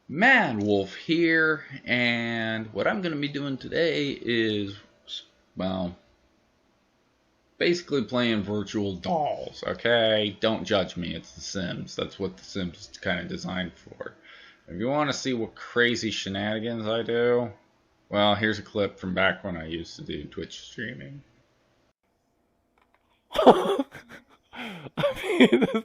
Mad Wolf here, and what I'm going to be doing today is, well, basically playing virtual dolls, okay? Don't judge me, it's The Sims. That's what The Sims is kind of designed for. If you want to see what crazy shenanigans I do, well, here's a clip from back when I used to do Twitch streaming. I mean, this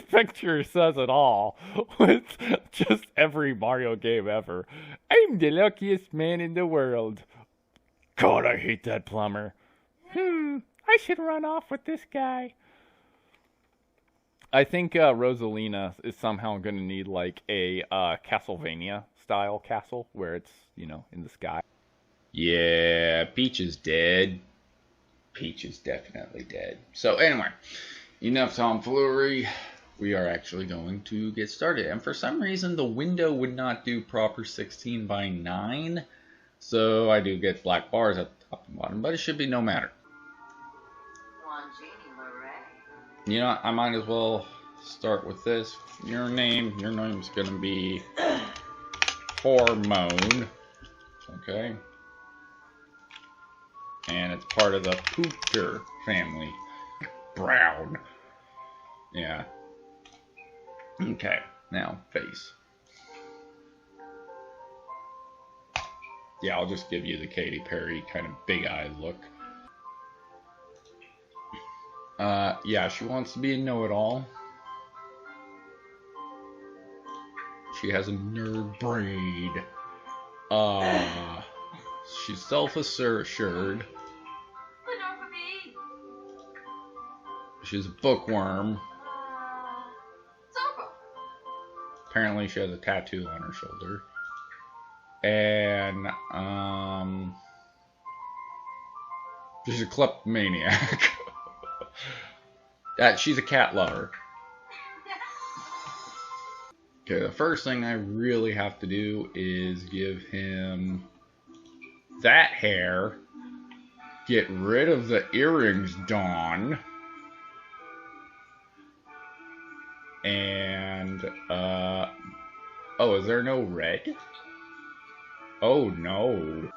picture says it all. With just every Mario game ever. I'm the luckiest man in the world. God, I hate that plumber. I should run off with this guy. I think Rosalina is somehow going to need like a Castlevania style castle where it's, in the sky. Yeah, Peach is dead. Peach is definitely dead. So anyway, enough tomfoolery. We are actually going to get started. And for some reason, the window would not do proper 16 by 9. So I do get black bars at the top and bottom, but it should be no matter. I might as well start with this. Your name's going to be Hormone. Okay. And it's part of the Pooter family. Brown. Yeah. Okay, now face. Yeah, I'll just give you the Katy Perry kind of big-eyed look. Yeah, she wants to be a know-it-all. She has a nerd braid. She's self-assured. She's a bookworm. Apparently she has a tattoo on her shoulder. And, she's a kleptomaniac. She's a cat lover. Okay, the first thing I really have to do is give him that hair, get rid of the earrings, Dawn, and, oh, is there no red? Oh, no.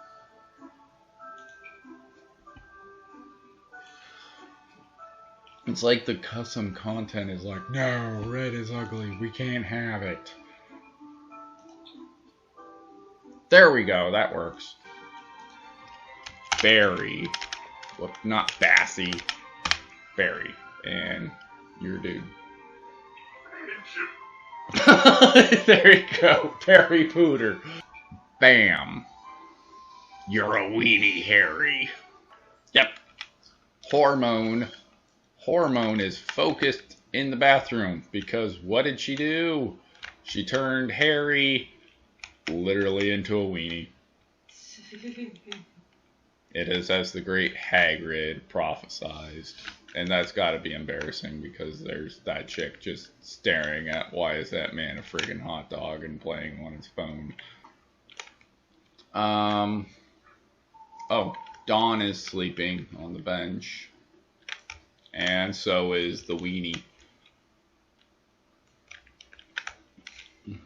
It's like the custom content is like, no, red is ugly, we can't have it. There we go, that works. Barry. Well, not Bassy. Barry. And your dude. There you go, Barry Pooter. Bam. You're a weenie, Harry. Yep. Hormone is focused in the bathroom because what did she do? She turned Harry literally into a weenie. It is as the great Hagrid prophesized. And that's gotta be embarrassing because there's that chick just staring at why is that man a friggin' hot dog and playing on his phone. Oh, Dawn is sleeping on the bench. And so is the weenie.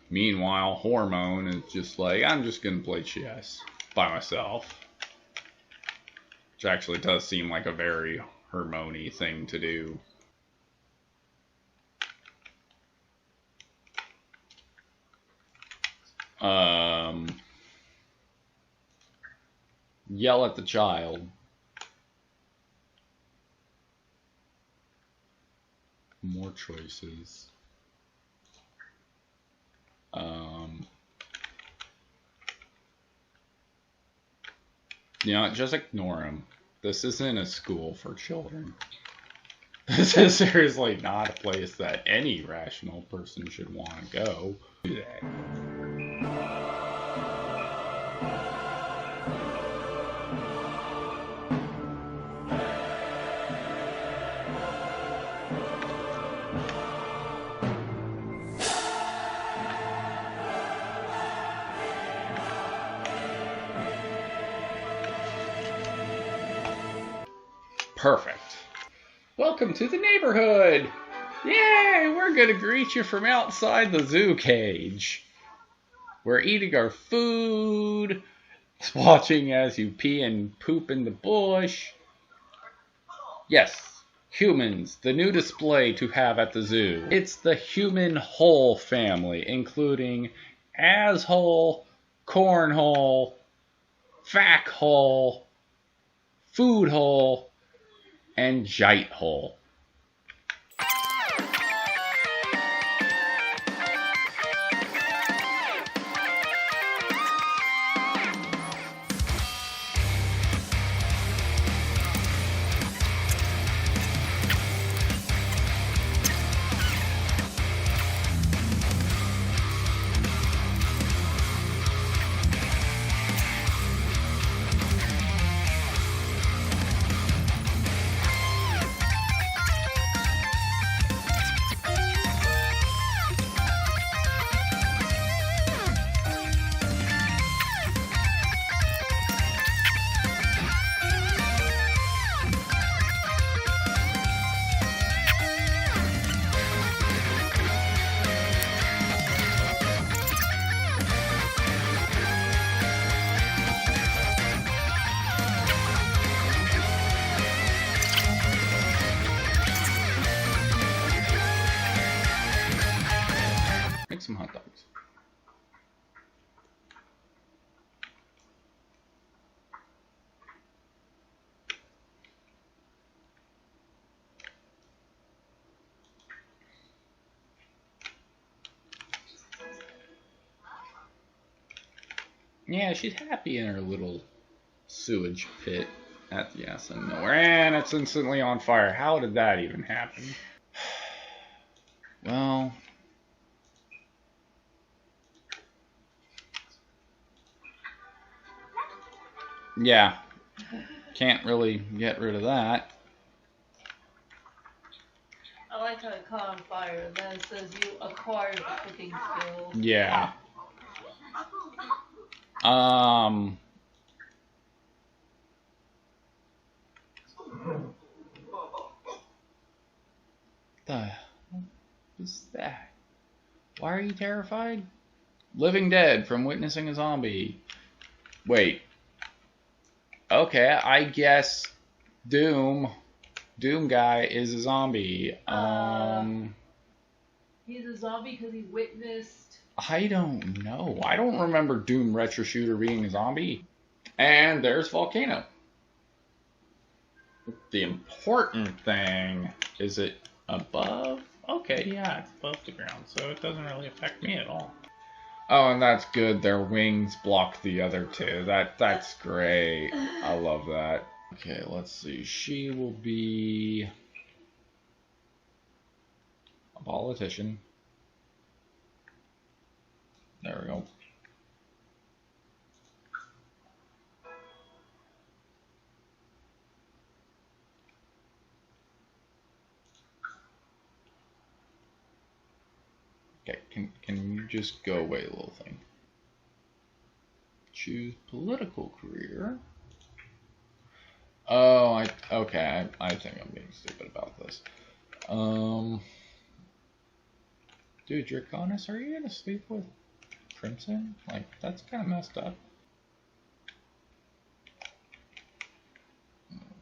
Meanwhile, Hormone is just like, I'm just gonna play chess by myself. Which actually does seem like a very Hermione thing to do. Yell at the child. More choices. Just ignore him. This isn't a school for children. This is seriously not a place that any rational person should want to go. Do that. Perfect. Welcome to the neighborhood. Yay, we're gonna greet you from outside the zoo cage. We're eating our food, watching as you pee and poop in the bush. Yes, humans, the new display to have at the zoo. It's the human hole family, including asshole, cornhole, fack hole, food hole, and gite hole. Make some hot dogs. Yeah, she's happy in her little sewage pit at the ass of nowhere. And it's instantly on fire. How did that even happen? Well, yeah, can't really get rid of that. I like how it caught on fire. Then it says you acquired the cooking skill. Yeah. The hell is that? Why are you terrified? Living dead from witnessing a zombie. Wait. Okay, I guess Doom guy is a zombie. He's a zombie because he witnessed. I don't know. I don't remember Doom Retro Shooter being a zombie. And there's Volcano. The important thing, is it above? Okay, yeah, it's above the ground, so it doesn't really affect me at all. Oh, and that's good. Their wings block the other two. That's great. I love that. Okay, let's see. She will be a politician. There we go. Okay, can you just go away, little thing? Choose political career. Oh, okay. I think I'm being stupid about this. Dude, Draconis, are you gonna sleep with Crimson? Like, that's kind of messed up.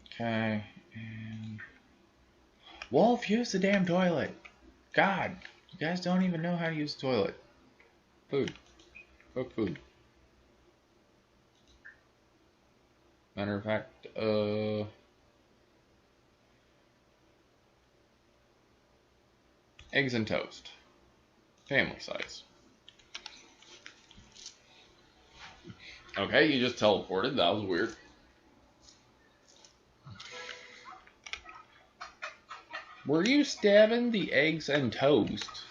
Okay, and Wolf, use the damn toilet. God, you guys don't even know how to use the toilet. Food. Cook food. Matter of fact, eggs and toast. Family size. Okay, you just teleported. That was weird. Were you stabbing the eggs and toast?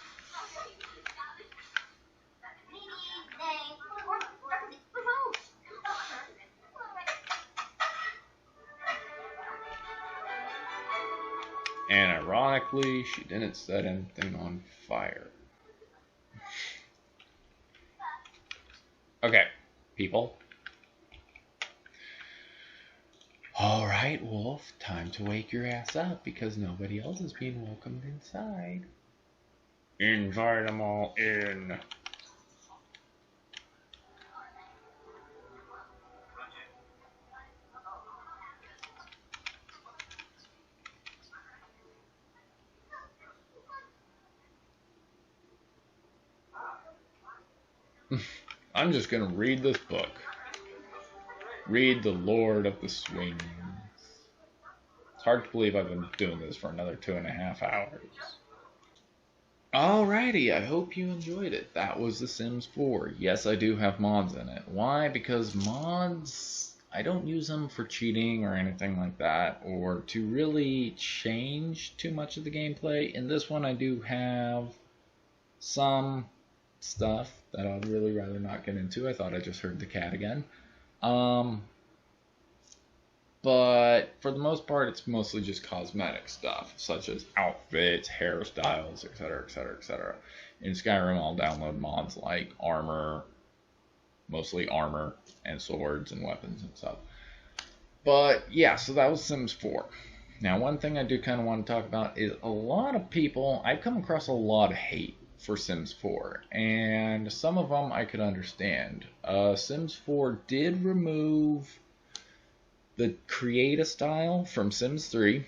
And ironically, she didn't set anything on fire. Okay, people. Alright. Alright, Wolf, time to wake your ass up because nobody else is being welcomed inside. Invite them all in. I'm just gonna read this book. Read The Lord of the Swings. It's hard to believe I've been doing this for another 2.5 hours. Alrighty, I hope you enjoyed it. That was The Sims 4. Yes, I do have mods in it. Why? Because mods, I don't use them for cheating or anything like that, or to really change too much of the gameplay. In this one, I do have some stuff that I'd really rather not get into. I thought I just heard the cat again. But for the most part, it's mostly just cosmetic stuff, such as outfits, hairstyles, etc., etc., etc. In Skyrim, I'll download mods like armor, mostly armor, and swords and weapons and stuff. But yeah, so that was Sims 4. Now, one thing I do kind of want to talk about is a lot of people, I've come across a lot of hate for Sims 4, and some of them I could understand. Sims 4 did remove the create a style from Sims 3,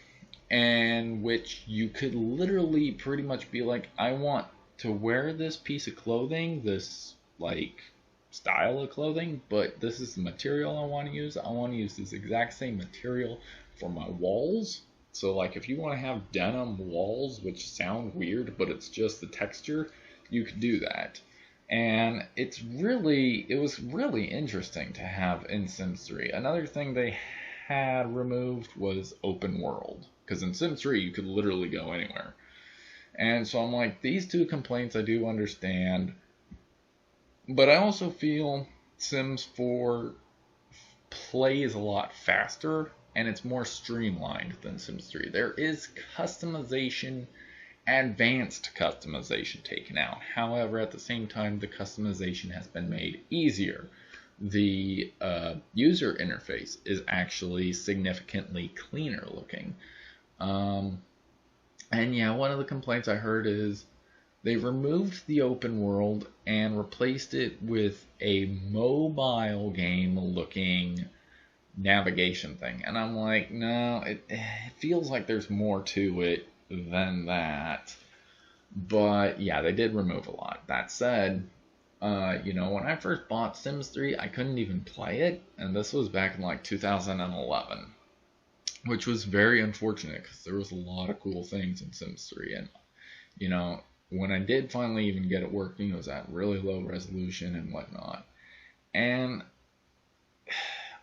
and which you could literally pretty much be like, I want to wear this piece of clothing, this like style of clothing, but this is the material I want to use. I want to use this exact same material for my walls. So like if you want to have denim walls, which sound weird, but it's just the texture, you could do that. And it was really interesting to have in Sims 3. Another thing they had removed was open world, because in Sims 3 you could literally go anywhere. And so I'm like, these two complaints I do understand, but I also feel Sims 4 plays a lot faster and it's more streamlined than Sims 3. There is customization, advanced customization taken out. However, at the same time, the customization has been made easier. The user interface is actually significantly cleaner looking. And yeah, one of the complaints I heard is they removed the open world and replaced it with a mobile game looking navigation thing. And I'm like, no, it feels like there's more to it than that. But yeah, they did remove a lot. That said, when I first bought Sims 3, I couldn't even play it, and this was back in like 2011, which was very unfortunate because there was a lot of cool things in Sims 3, and when I did finally even get it working, it was at really low resolution and whatnot. And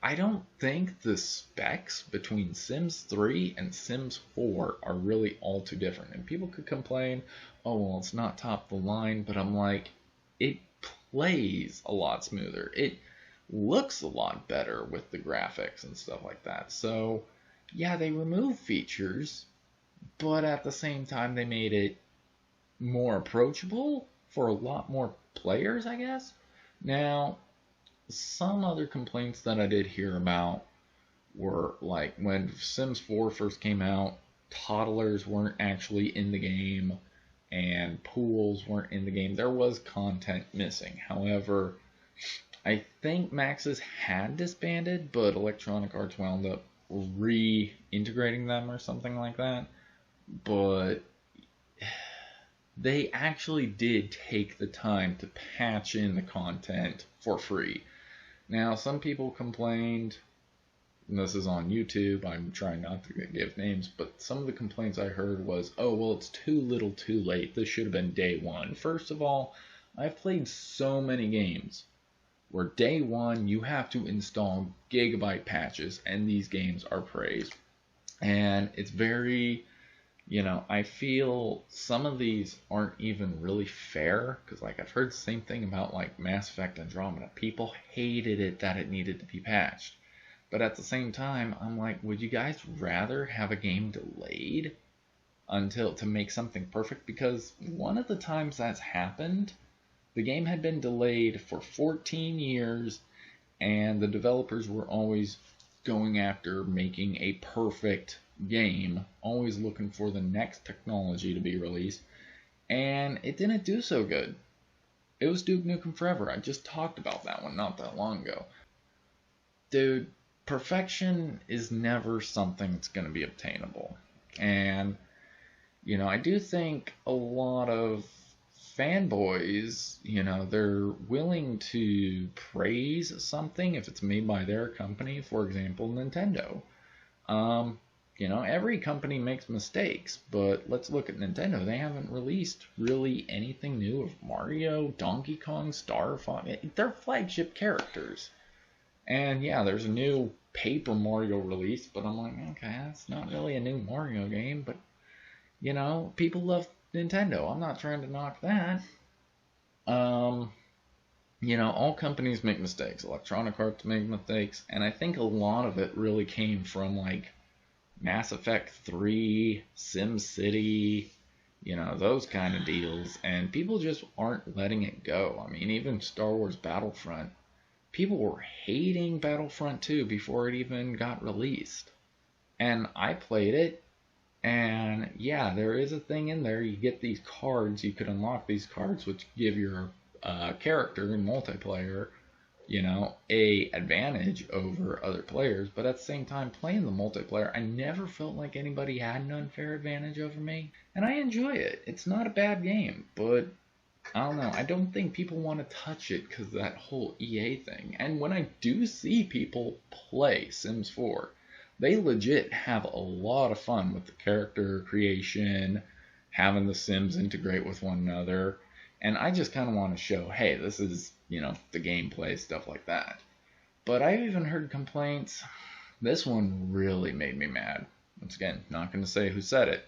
I don't think the specs between Sims 3 and Sims 4 are really all too different. And people could complain, oh, well, it's not top of the line, but I'm like, it plays a lot smoother. It looks a lot better with the graphics and stuff like that. So, yeah, they removed features, but at the same time, they made it more approachable for a lot more players, I guess. Now, some other complaints that I did hear about were like when Sims 4 first came out, toddlers weren't actually in the game and pools weren't in the game. There was content missing. However, I think Maxis had disbanded, but Electronic Arts wound up reintegrating them or something like that. But they actually did take the time to patch in the content for free. Now, some people complained, and this is on YouTube, I'm trying not to give names, but some of the complaints I heard was, oh, well, it's too little too late. This should have been day one. First of all, I've played so many games where day one you have to install gigabyte patches, and these games are praised. And it's very, I feel some of these aren't even really fair, because like I've heard the same thing about like Mass Effect Andromeda. People hated it that it needed to be patched. But at the same time, I'm like, would you guys rather have a game delayed to make something perfect? Because one of the times that's happened, the game had been delayed for 14 years, and the developers were always going after making a perfect game, always looking for the next technology to be released, and it didn't do so good. It was Duke Nukem Forever. I just talked about that one not that long ago. Dude, perfection is never something that's going to be obtainable. And, I do think a lot of fanboys, they're willing to praise something if it's made by their company, for example, Nintendo. Every company makes mistakes, but let's look at Nintendo. They haven't released really anything new of Mario, Donkey Kong, Star Fox. They're flagship characters. And yeah, there's a new Paper Mario release, but I'm like, okay, that's not really a new Mario game, but people love Nintendo. I'm not trying to knock that. All companies make mistakes. Electronic Arts make mistakes, and I think a lot of it really came from like Mass Effect 3, SimCity, those kind of deals, and people just aren't letting it go. I mean, even Star Wars Battlefront, people were hating Battlefront 2 before it even got released. And I played it, and yeah, there is a thing in there. You get these cards, you could unlock these cards, which give your character in multiplayer, a advantage over other players. But at the same time, playing the multiplayer, I never felt like anybody had an unfair advantage over me. And I enjoy it. It's not a bad game, but I don't know. I don't think people want to touch it because of that whole EA thing. And when I do see people play Sims 4, they legit have a lot of fun with the character creation, having the Sims integrate with one another. And I just kind of want to show, hey, this is, the gameplay, stuff like that. But I've even heard complaints. This one really made me mad. Once again, not going to say who said it.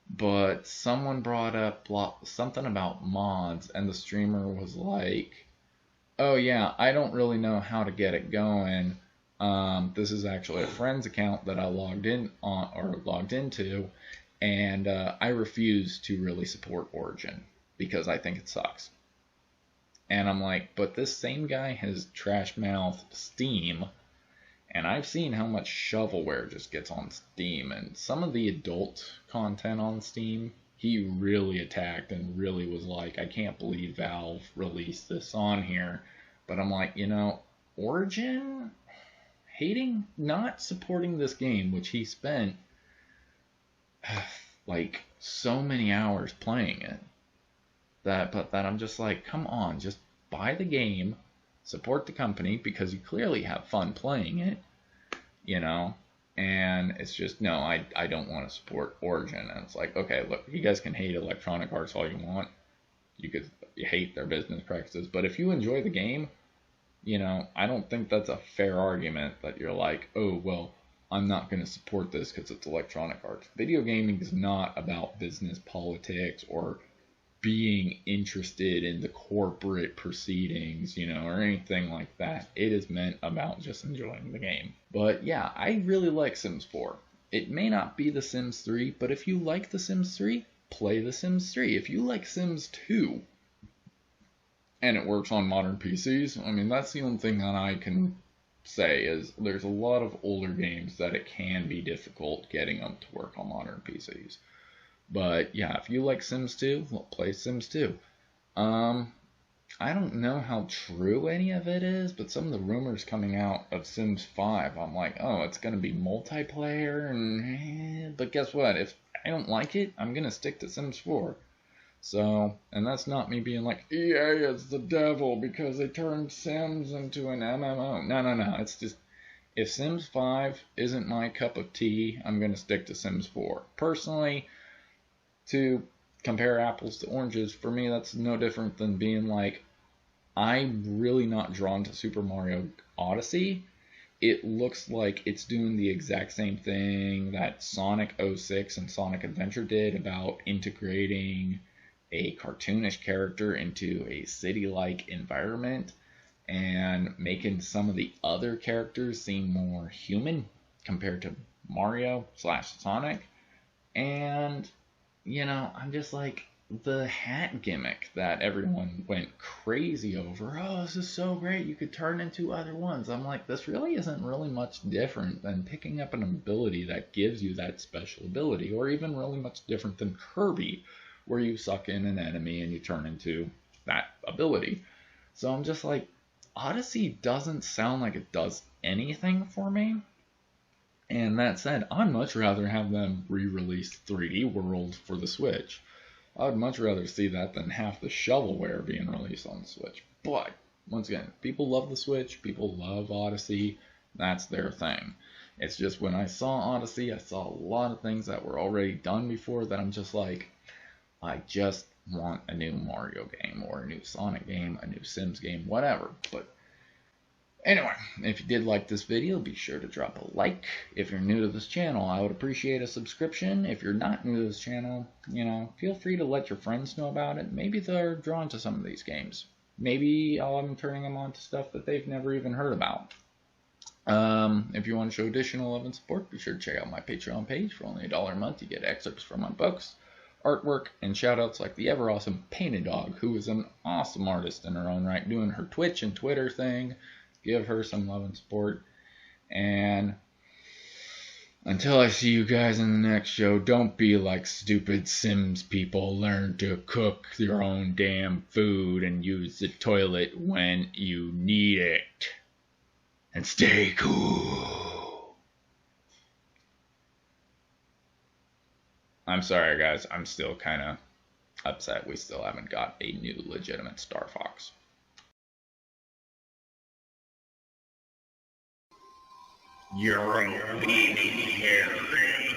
But someone brought up something about mods, and the streamer was like, oh yeah, I don't really know how to get it going. This is actually a friend's account that I logged into, and I refuse to really support Origin because I think it sucks. And I'm like, but this same guy has trash-mouthed Steam, and I've seen how much shovelware just gets on Steam, and some of the adult content on Steam, he really attacked and really was like, I can't believe Valve released this on here. But I'm like, Origin not supporting this game, which he spent like so many hours playing it, that I'm just like, come on, just buy the game, support the company because you clearly have fun playing it, and it's just, no, I don't want to support Origin. And it's like, okay, look, you guys can hate Electronic Arts all you want, you could hate their business practices, but if you enjoy the game, I don't think that's a fair argument that you're like, oh, well, I'm not going to support this because it's Electronic Arts. Video gaming is not about business politics or being interested in the corporate proceedings, or anything like that. It is meant about just enjoying the game. But yeah, I really like Sims 4. It may not be The Sims 3, but if you like The Sims 3, play The Sims 3. If you like Sims 2, and it works on modern PCs, I mean, that's the only thing that I can say is there's a lot of older games that it can be difficult getting them to work on modern PCs. But yeah, if you like Sims 2, well, play Sims 2. I don't know how true any of it is, but some of the rumors coming out of Sims 5, I'm like, oh, it's going to be multiplayer, but guess what? If I don't like it, I'm going to stick to Sims 4. So, and that's not me being like, EA is the devil because they turned Sims into an MMO. No. It's just, if Sims 5 isn't my cup of tea, I'm going to stick to Sims 4. Personally, to compare apples to oranges, for me, that's no different than being like, I'm really not drawn to Super Mario Odyssey. It looks like it's doing the exact same thing that Sonic 06 and Sonic Adventure did about integrating a cartoonish character into a city-like environment and making some of the other characters seem more human compared to Mario / Sonic. And, I'm just like, the hat gimmick that everyone went crazy over. Oh, this is so great. You could turn into other ones. I'm like, this really isn't really much different than picking up an ability that gives you that special ability, or even really much different than Kirby, where you suck in an enemy and you turn into that ability. So I'm just like, Odyssey doesn't sound like it does anything for me. And that said, I'd much rather have them re-release 3D World for the Switch. I'd much rather see that than half the shovelware being released on the Switch. But, once again, people love the Switch, people love Odyssey, that's their thing. It's just when I saw Odyssey, I saw a lot of things that were already done before that I'm just like, I just want a new Mario game, or a new Sonic game, a new Sims game, whatever. But anyway, if you did like this video, be sure to drop a like. If you're new to this channel, I would appreciate a subscription. If you're not new to this channel, feel free to let your friends know about it. Maybe they're drawn to some of these games. Maybe I'm turning them on to stuff that they've never even heard about. If you want to show additional love and support, be sure to check out my Patreon page. For only $1 a month, you get excerpts from my books, artwork, and shoutouts like the ever awesome Painted Dogg, who is an awesome artist in her own right, doing her Twitch and Twitter thing. Give her some love and support. And until I see you guys in the next show, don't be like stupid Sims people. Learn to cook your own damn food and use the toilet when you need it. And stay cool. I'm sorry, guys. I'm still kind of upset we still haven't got a new legitimate Star Fox. You're a baby.